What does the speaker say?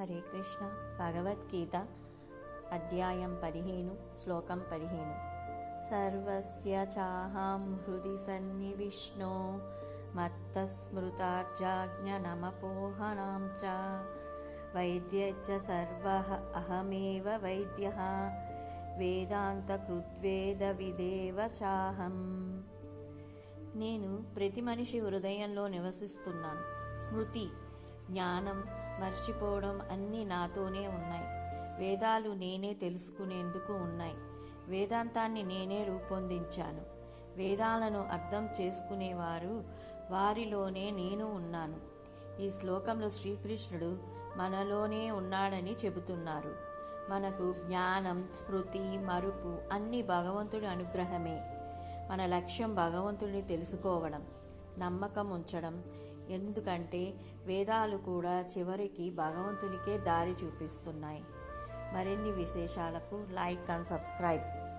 హరే కృష్ణ. భగవద్గీత అధ్యాయం 15 శ్లోకం 15. సర్వస్య చాహం హృది సన్నివిష్ణో మత్తస్మృతార్జాజ్ఞనమపోహనాం చ వైద్యశ్చ సర్వః అహమేవ వైద్యః వేదాంతకృద్వేద విదేవ చాహం. నేను ప్రతి మనిషి హృదయంలో నివసిస్తున్నాను. స్మృతి, జ్ఞానం, మర్చిపోవడం అన్నీ నాతోనే ఉన్నాయి. వేదాలు నేనే తెలుసుకునేందుకు ఉన్నాయి. వేదాంతాన్ని నేనే రూపొందించాను. వేదాలను అర్థం చేసుకునేవారు వారిలోనే నేను ఉన్నాను. ఈ శ్లోకంలో శ్రీకృష్ణుడు మనలోనే ఉన్నాడని చెబుతున్నారు. మనకు జ్ఞానం, స్మృతి, మరుపు అన్నీ భగవంతుడి అనుగ్రహమే. మన లక్ష్యం భగవంతుడిని తెలుసుకోవడం, నమ్మకం ఉంచడం. ఎందుకంటే వేదాలు కూడా చివరికి భగవంతునికే దారి చూపిస్తున్నాయి. మరిన్ని విశేషాలకు లైక్ అండ్ సబ్స్క్రైబ్.